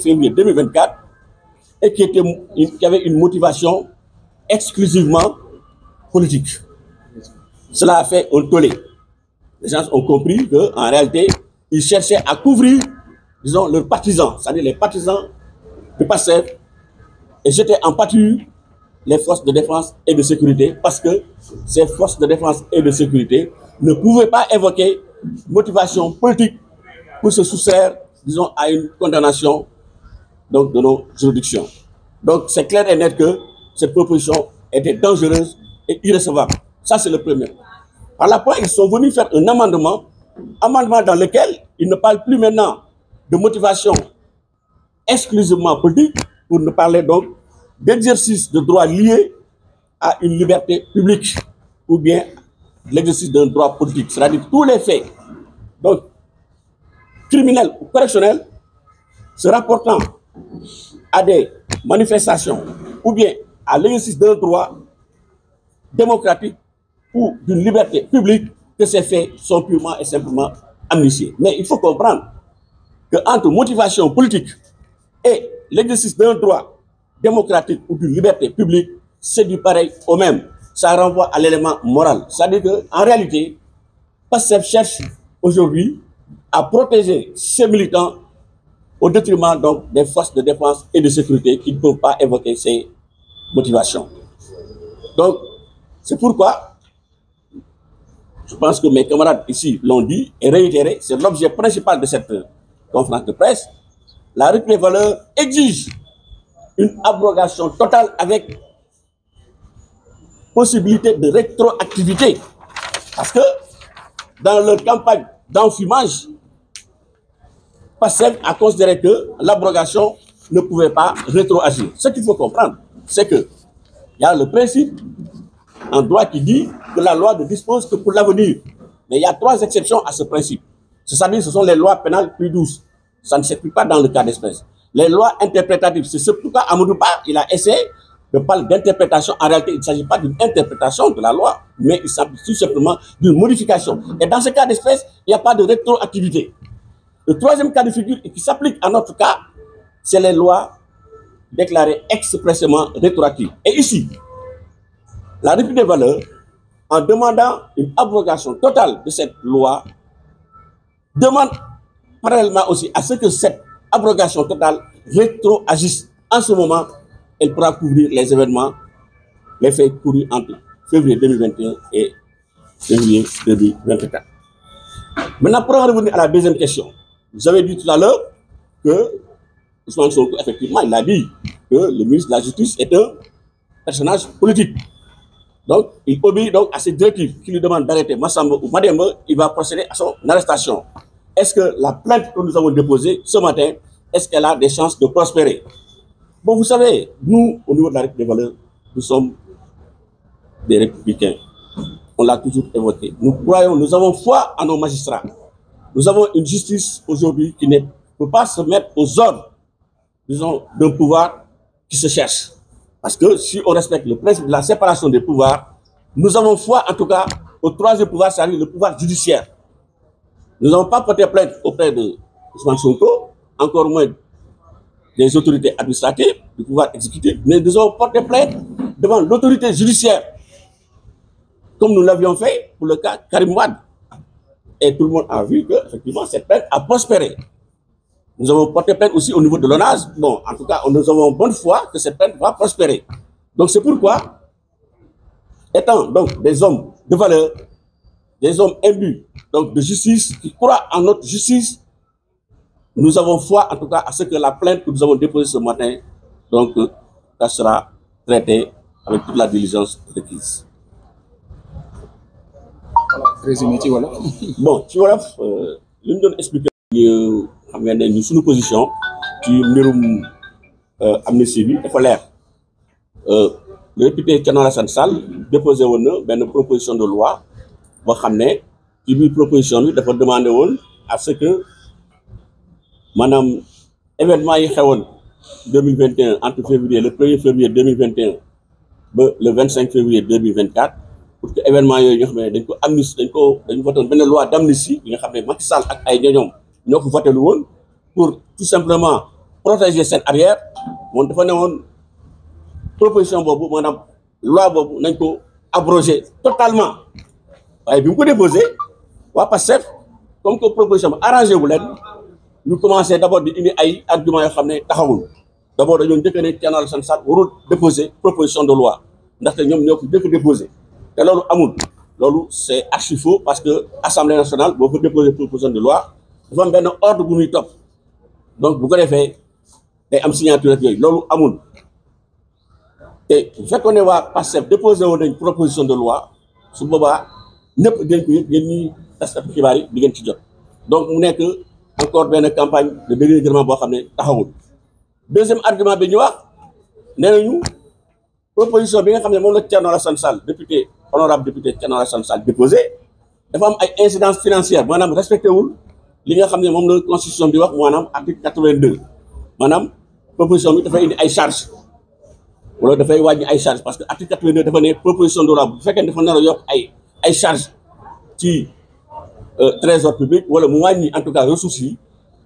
25 février 2024 et qui avait une motivation exclusivement politique. Cela a fait un tollé. Les gens ont compris qu'en réalité, ils cherchaient à couvrir, disons, leurs partisans, c'est-à-dire les partisans de PASTEF, et jetaient en pâture les forces de défense et de sécurité, parce que ces forces de défense et de sécurité ne pouvaient pas évoquer motivation politique pour se soustraire, disons, à une condamnation donc, de nos juridictions. Donc c'est clair et net que cette proposition était dangereuse et irrecevable. Ça, c'est le premier. Par la point, ils sont venus faire un amendement dans lequel ils ne parlent plus maintenant de motivation exclusivement politique, pour ne parler donc d'exercice de droits liés à une liberté publique ou bien l'exercice d'un droit politique. C'est-à-dire tous les faits donc, criminels ou correctionnels se rapportant à des manifestations ou bien à l'exercice d'un droit démocratique ou d'une liberté publique, que ces faits sont purement et simplement amnistiés. Mais il faut comprendre qu'entre motivation politique et l'exercice d'un droit démocratique ou d'une liberté publique, c'est du pareil au même. Ça renvoie à l'élément moral. C'est-à-dire qu'en réalité, PASTEF cherche aujourd'hui à protéger ses militants au détriment donc des forces de défense et de sécurité qui ne peuvent pas évoquer ces motivations. Donc, c'est pourquoi, je pense que mes camarades ici l'ont dit et réitéré, c'est l'objet principal de cette conférence de presse. La République des valeurs exige une abrogation totale avec possibilité de rétroactivité. Parce que dans leur campagne d'enfumage, PASTEF a considéré que l'abrogation ne pouvait pas rétroagir. Ce qu'il faut comprendre, c'est qu'il y a le principe en droit qui dit que la loi ne dispose que pour l'avenir. Mais il y a 3 exceptions à ce principe. C'est-à-dire que ce sont les lois pénales plus douces. Ça ne s'applique pas dans le cas d'espèce. Les lois interprétatives, c'est ce pourquoi Amadou Ba, il a essayé de parler d'interprétation. En réalité, il ne s'agit pas d'une interprétation de la loi, mais il s'agit tout simplement d'une modification. Et dans ce cas d'espèce, il n'y a pas de rétroactivité. Le 3e cas de figure qui s'applique à notre cas, c'est les lois déclarées expressément rétroactives. Et ici, la République des valeurs, en demandant une abrogation totale de cette loi, demande parallèlement aussi à ce que cette abrogation totale rétroagisse. En ce moment, elle pourra couvrir les événements, les faits courus entre février 2021 et février 2024. Maintenant, pour en revenir à la deuxième question, vous avez dit tout à l'heure que Ousmane Sonko, effectivement, il a dit que le ministre de la Justice est un personnage politique. Donc, il obéit donc à cette directive qui lui demande d'arrêter Massamba ou Mademba, il va procéder à son arrestation. Est-ce que la plainte que nous avons déposée ce matin, est-ce qu'elle a des chances de prospérer? Bon, vous savez, nous, au niveau de la République des valeurs, nous sommes des républicains. On l'a toujours évoqué. Nous croyons, nous avons foi en nos magistrats. Nous avons une justice aujourd'hui qui ne peut pas se mettre aux ordres, disons, d'un pouvoir qui se cherche. Parce que si on respecte le principe de la séparation des pouvoirs, nous avons foi en tout cas au 3e pouvoir, c'est-à-dire le pouvoir judiciaire. Nous n'avons pas porté plainte auprès de Ousmane Sonko, encore moins des autorités administratives, du pouvoir exécutif, mais nous avons porté plainte devant l'autorité judiciaire, comme nous l'avions fait pour le cas Karim Wade. Et tout le monde a vu qu'effectivement cette plainte a prospéré. Nous avons porté plainte aussi au niveau de l'ONAS. Bon, en tout cas, nous avons bonne foi que cette plainte va prospérer. Donc c'est pourquoi, étant donc des hommes de valeur, des hommes imbus donc de justice, qui croient en notre justice, nous avons foi en tout cas à ce que la plainte que nous avons déposée ce matin, donc, ça sera traité avec toute la diligence requise. Résumé ci wolof. Bon ci wolof li ñu doon expliqué xam ngeen ne ñu suñu position ci mbirum amnistie bi dafa leer. Le député Thierno Alassane Sall déposé woon na benn proposition de loi boo xam ne ci biir proposition bi dafa demandé woon à ce que maanaam événement yi xewoon 2021 entre février le 1er février 2021 ba le 25 février 2024 pour que événement yooyu nga xam ne dañ ko amnistie dañu voté benn loi d'amnistie bi nga xam ne Macky Sall ak ay ñoñoom ñoo ko voté lu woon pour tout simplement protéger seen arrière moom dafa ne woon proposition boobu maanaam loi boobu nañ ko abrogé totalement waaye bi mu ko déposé waa Pastef comme que proposition bi arrangé wu leen ñu commencé d' abord di indi ay arguments yoo xam ne taxawul d' abord dañoo njëkk ne Thierno Alassane Sall warul déposer proposition de loi ndaxte ñoom ñoo ko njëkk a déposé te loolu amul loolu c' est archi faux parce que assemblée nationale boo ko déposé proposition de loi dafa am benn ordre bu muy topp donc bu ko defee day am signature ak yooyu loolu amul te bu fekkoon ne waa Pastef déposé woon nañ proposition de loi su boobaa ñëpp dañ ko yëg yéen ñi taskatu xibaar yi di ngeen ci jot donc mu nekk encore benn campagne de dénigrement boo xam ne taxawul. Deuxième argument bi ñu wax nee nañu proposition bi nga xam ne moom la Thierno Alassane Sall député honorable député Thierno Alassane Sall déposé dafa am ay incidences financières maanaam respecté wul li nga xam ne moom la constitution bi wax maanaam article 82 maanaam proposition bi dafay indi ay charges wala dafay wàññi ay charges parce que article 82 dafa ne proposition de loi bu fekkee dafa nar a yokk ay charges ci trésor public wala mu wàññi en tout cas ressources yi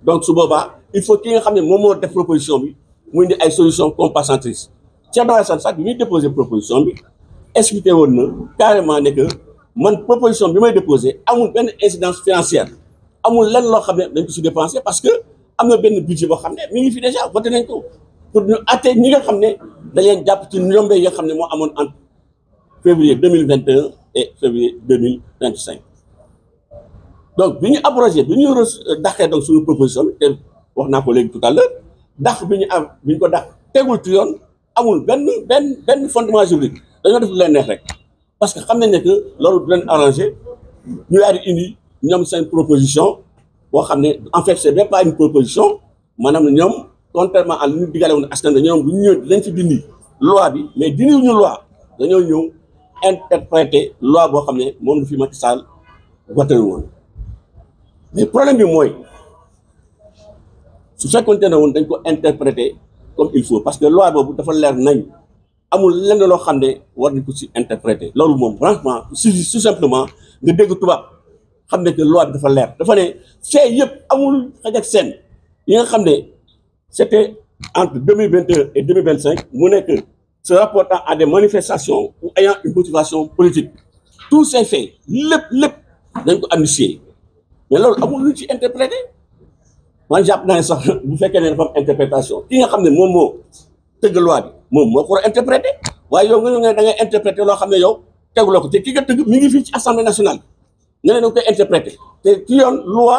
donc su boobaa il faut ki nga xam ne moom moo def proposition bi mu indi ay solutions compensatrices Thierno Alassane Sall bi muy déposé proposition bi expliqué woon na carrément ne que man proposition bi may déposé amul benn incidence financière amul lenn loo xam ne dañ ko si dépensé parce que am na benn budget boo xam ne mi ngi fi déjà voté nañ ko pour ñu atte ñi nga xam ne dañ leen jàpp ci ñombé yi nga xam ne moo amoon entre février 2021 et février 2025 donc bi ñu abrogé bi ñu dàqee donc suñu proposition bi te wax naa ko léegi tout à l'heure dàq bi ñu ko dàq tegul ci yoon amul benn fondement juridique dañoo def lu leen neex rek parce que xam nañ ne que loolu du leen arrangé ñu daal di indi ñoom seen proposition boo xam ne en fait c'est même pas une proposition maanaam ñoom contrairement à li ñu digale woon askan wi ñoom bu ñu ñëw dañ fi dindi loi bi mais dindiwuñu loi dañoo ñëw interpréter loi boo xam ne moom la fi Macky Sall voté woon mais problème bi mooy su fekkoonte ne woon dañ ko interpréter comme il faut parce que loi boobu dafa leer nañ amul lenn loo xam ne war nañ ko si interpréter loolu moom franchement tout simplement nga dégg tubaab xam ne que loi bi dafa leer dafa ne fee yëpp amul xaj ak seen yi nga xam ne c'était entre 2021 et 2025 mu nekk se rapportant à des manifestations ou ayant une motivation politique tous ces faits lépp dañ ko amnistier mais loolu amul lu ci interpréter man jàpp naa ne sax bu fekkee ne dafa am interprétation ki nga xam ne moom moo tëgg loi bi moom moo ko war a interpréter waaye yow nga da ngay interpréter loo xam ne yow teguloo ko te ki nga tëgg mi ngi fii ci assemblée nationale nga ne da nga koy interpréter te ci yoon loi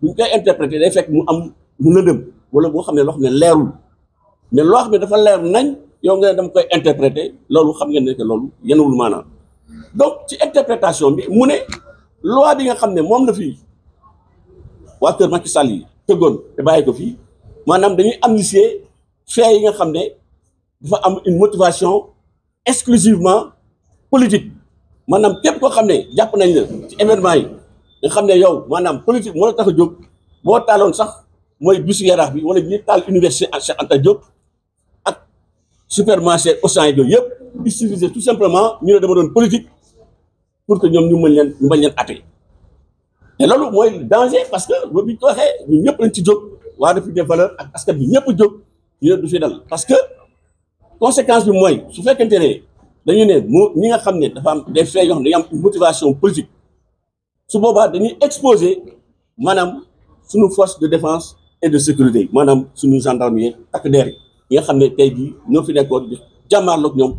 bu ñu koy interpréter day fekk mu am mu lëndëm wala boo xam ne loo xam ne leerul mais loo xam ne dafa leer nañ yow nga ne dama koy interpréter loolu xam ngeen ne que loolu yenuwul maanaam donc ci interprétation bi mu ne loi bi nga xam ne moom la fii waa kër Macky Sall yi tëggoon te bàyyi ko fii maanaam dañuy amnistier fait yi nga xam ne dafa am une motivation exclusivement politique maanaam képp koo xam ne jàpp nañ la ci événement yi nga xam ne yow maanaam politique moo la tax a jóg boo taaloon sax mooy bisu Yaraax bi wala ñuy taal université Cheikh Anta Diop ak supermarché Auchan yooyu yëpp il suffisait tout simplement ñu ne dama doon politique pour que ñoom ñu bañ leen atte te loolu mooy danger parce que boobu ñu ko waxee ñun ñëpp lañ ci jóg waa République des valeurs ak askan bi ñëpp jóg ñu ne du fi dal parce que conséquence bi mooy su fekkente ne dañu ne ñi nga xam ne dafa am des faits yoo xam ne dañu am une motivation politique su boobaa dañuy exposer maanaam suñu force de défense et de sécurité maanaam suñu gendarmerie ak DER yi nga xam ne tey jii ñoo fi nekkoon di jàmmaarloog ñoom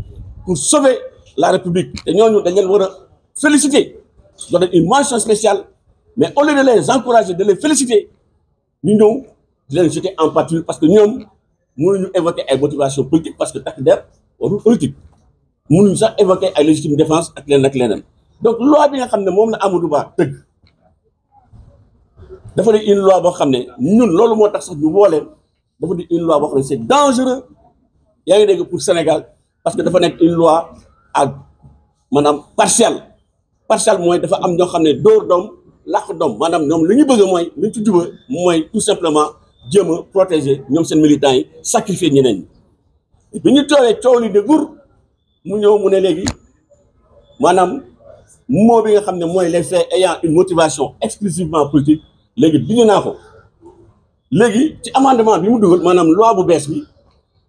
pour sauver la République te ñooñu dañ leen war a féliciter doon une mention spéciale mais au lieu de les encourager de les féliciter ñu ñëw di leen jeter en pâture parce que ñoom mënuñu évoquer ay motivation politique parce que takk der warul politique mënuñu sax évoquer ay légitime défense ak leneen ak leneen donc loi bi nga xam ne moom la Amadou Ba tëgg dafa di une loi boo xam ne ñun loolu moo tax sax ñu woo leen dafa di une loi boo xam ne c'est dangereux yaa ngi dégg pour Sénégal parce que dafa nekk une loi à maanaam partielle mooy dafa am ñoo xam ne dóor doom làq doom maanaam ñoom li ñu bëgg mooy li ñu ci juba mooy tout simplement jéem a protéger ñoom seen militants yi sacrifier ñeneen ñi bi ñu toowee coow li de gur mu ñëw mu ne léegi maanaam moo bi nga xam ne mooy les faits ayant une motivation exclusivement politique léegi bind naa ko léegi ci amendement bi mu dugal maanaam loi bu bees bi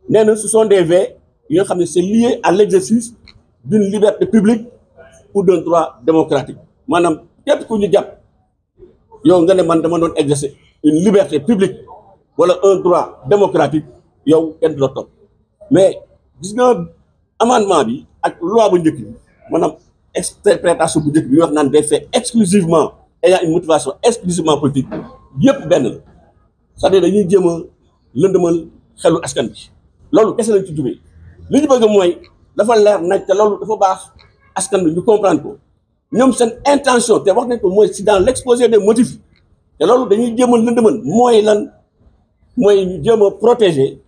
nee na ce sont des faits yi nga xam ne c'est lié à l'exercice d'une liberté publique ou d'un droit démocratique maanaam képp ku ñu jàpp yow nga ne man dama doon exercer une liberté publique wala un droit démocratique yow kenn du la topp mais gis nga amendement bi ak loi bu njëkk bi maanaam interprétation bu njëkk bi wax naan des faits exclusivement ayant une motivation exclusivement politique yëpp benn la c'est-à-dire dañuy jéem a lëndëmal xelu askan bi loolu kese lañ ci jubee li ñu bëgg mooy dafa leer nag te loolu dafa baax askan bi ñu comprendre ko ñoom seen intention te wax nañ ko mooy si dans l'exposé des motifs te loolu dañuy jéem a lëndëmal mooy lan mooy ñu jéem a protéger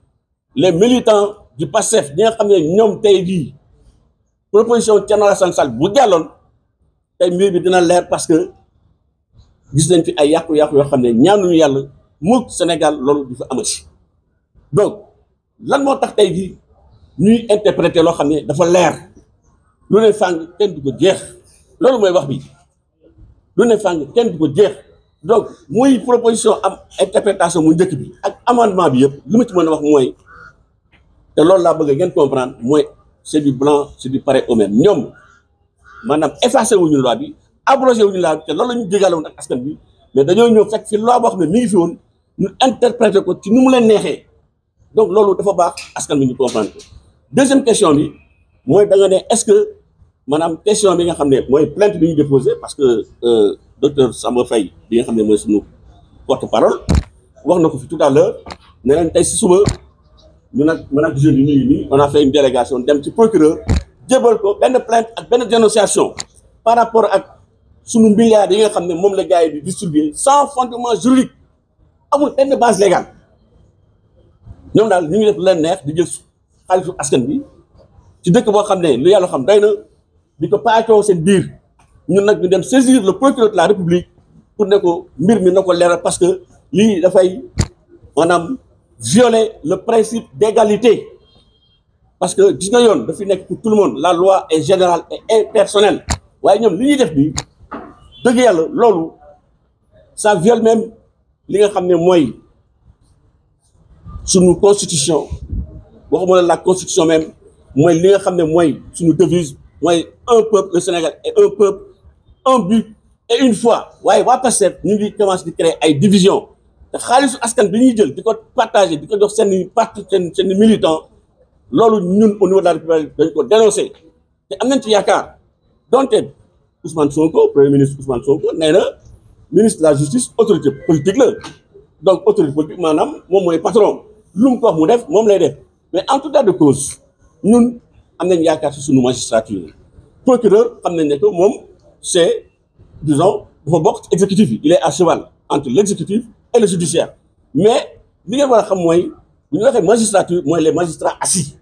les militants du PASTEF ñi nga xam ne ñoom tey jii proposition Thierno Alassane Sall bu jàlloon tey mbir bi dina leer parce que gis nañ fi ay yàqu-yàqu yoo xam ne ñaanuñu yàlla mukk Sénégal loolu di fa amati donc lan moo tax tey jii ñuy interpréter loo xam ne dafa leer lu ne fàng kenn du ko jeex loolu mooy wax bi lu ne fàng kenn du ko jeex donc muy proposition am interprétation mu njëkk bi ak amendement bi yëpp li ma ci mën a wax mooy te loolu laa bëgg ngeen comprendre mooy c'est du blanc c'est du pareil au même ñoom maanaam effacé wuñu loi bi abrogé wuñu loi bi te loolu la ñu jégale woon ak askan bi mais dañoo ñëw fekk fi loi boo xam ne mi ngi fi woon ñu interpréter ko ci nu mu leen neexee donc loolu dafa baax askan bi ñu comprendre ko. Deuxième question bi mooy da nga ne est-ce que maanaam question bi nga xam ne mooy plainte bi ñu déposé parce que docteur Samba Faye bi nga xam ne mooy suñu porte-parole wax na ko fi tout à l'heure ne leen tey si suba ñu nag man ak jeunes yi ñu ngi nii on a fait une délégation dem ci procureur jébal ko benn plainte ak benn dénonciation par rapport ak sunu milliards yi nga xam ne moom la gars yi di distribuer sans fondement juridique amul benn base légale ñoom daal ñu ngi def lu leen neex di jël xaalisu askan bi ci dëkk boo xam ne lu yàlla xam doy na di ko paacoo seen biir ñun nag ñu dem saisir le procureur de la République pour ne ko mbir mi na ko leeral parce que lii dafay maanaam violer le principe d'égalité parce que gis nga yoon dafi nekk pour tout le monde la loi est générale et impersonnelle waaye ñoom li ñuy def bi dëgg yàlla loolu ça viole même li nga xam ne mooy suñu constitution waxuma la constitution même mooy li nga xam ne mooy suñu devise mooy un peuple le Sénégal et un peuple un but et une foi waaye waa PASTEF ñu ngi commencé di créer ay divisions te xaalisu askan bi ñuy jël di ko partager di ko jox seen parti seen militant loolu ñun au niveau de la République dañ ko dénoncer te am nañ ci yaakaar donte Ousmane Sonko premier ministre Ousmane Sonko nee na ministre de la justice autorité politique la donc autorité politique maanaam moom mooy patron lu mu ko wax mu def moom lay def mais en tout cas de cause ñun am nañ yaakaar ci suñu magistrature procureur xam nañ ne que moom c'est disons dafa bokk ci exécutif yi il est à cheval entre l'exécutif et le judiciaire mais li ngeen war a xam mooy bu ñu waxee magistrature mooy les magistrats assis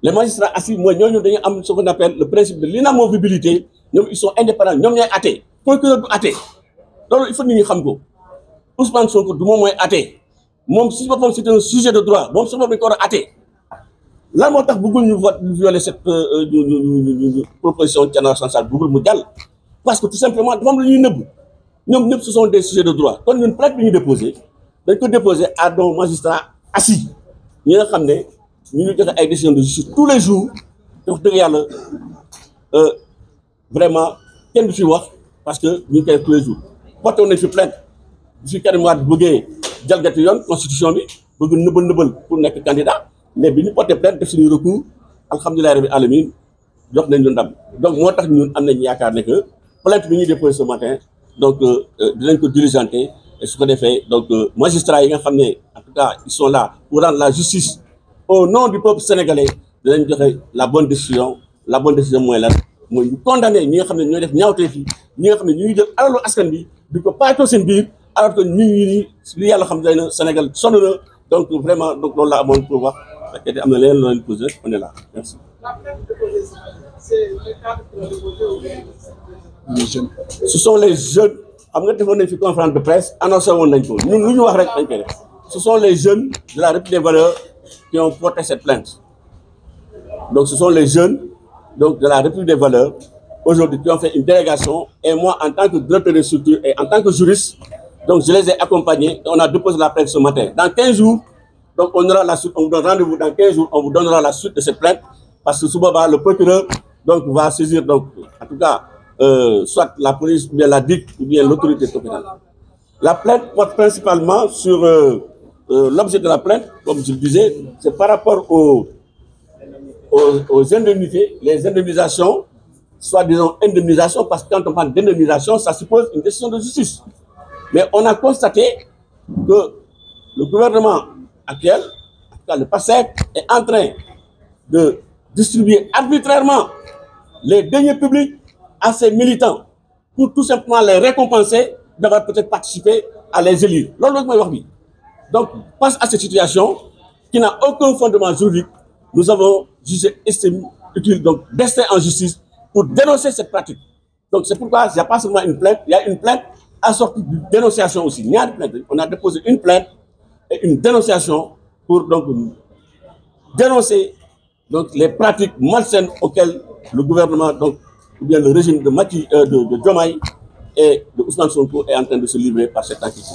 les magistrats assis mooy ñooñu dañu am ce qu'on appelle le principe de l'inamovibilité ñoom ils sont indépendants ñoom ñooy atte procureur du atte loolu il faut nit ñi xam ko Ousmane Sonko du moom mooy atte moom si boppam c'est un sujet de droit moom si boppam dañu ko war a atte lan moo tax bëggul ñu violer cette proposition Thierno Alassane Sall bëggul mu jàll parce que tout simplement dafa am lu ñuy nëbb ñoom ñëpp ce sont des sujets de droit kon ñun plainte bi ñu déposé dañ ko déposé à nos magistrats assis ñi nga xam ne ñu ngi joxe ay décisions de justice tous les jours te wax dëgg yàlla vraiment kenn du fi wax parce que ñu ngi koy tous les jours porté nañ fi plainte bu fi Karim Wade bëggee jalgati yoon constitution bi bëgg nëbal pour nekk candidat mais bi ñu porté plainte def suñu recours alhamdulilah rabbi alamin jox nañ ñu ndam donc moo tax ñun am nañ yaakaar ne que plainte bi ñuy déposé ce matin donc dinañ ko diligenter et su ko defee donc magistrats yi nga xam ne en tout cas ils sont là pour rendre la justice au nom du peuple sénégalais dinañ joxe la bonne décision mooy lan mooy ñu condamner ñi nga xam ne ñooy def ñaawteef yi ñi nga xam ne ñu ngi jël alalu askan bi di ko paacoo seen biir alors que ñu ngi nii li yàlla xam day na Sénégal sonn na donc vraiment donc loolu la amoon pour wax fekkee am na leneen loo leen posé on est là merci. Ce sont les jeunes xam nga defoon nañ fi conférence de presse annoncé woon nañ ko ñun lu ñu wax rek dañ koy def ce sont les jeunes de la République des valeurs qui ont porté cette plainte donc ce sont les jeunes donc de la République des valeurs aujourd'hui qui ont fait une délégation et moi en tant que directeur de structure et en tant que juriste Donc je les ai accompagnés et on a déposé la plainte ce matin. Dans 15 jours, donc on aura la suite, on vous donne rendez-vous dans 15 jours, on vous donnera la suite de cette plainte parce que souvent le procureur donc, va saisir, donc, en tout cas, soit la police, ou bien la DIC, ou bien l'autorité compétente. La plainte porte principalement sur l'objet de la plainte, comme je le disais, c'est par rapport aux indemnités, les indemnisations, soit disons indemnisation, parce que quand on parle d'indemnisation, ça suppose une décision de justice. Mais on a constaté que le gouvernement actuel, en tout cas le PASTEF, est en train de distribuer arbitrairement les deniers publics à ses militants pour tout simplement les récompenser d'avoir peut-être participé à les élire. Donc, face à cette situation qui n'a aucun fondement juridique, nous avons jugé utile d'ester en justice pour dénoncer cette pratique. Donc, c'est pourquoi il n'y a pas seulement une plainte, il y a une plainte assortie de dénonciation aussi. Il y a une plainte. On a déposé une plainte et une dénonciation pour donc dénoncer donc, les pratiques malsaines auxquelles le gouvernement, donc, ou bien le régime de Diomaye et de Ousmane Sonko est en train de se livrer par cette activité.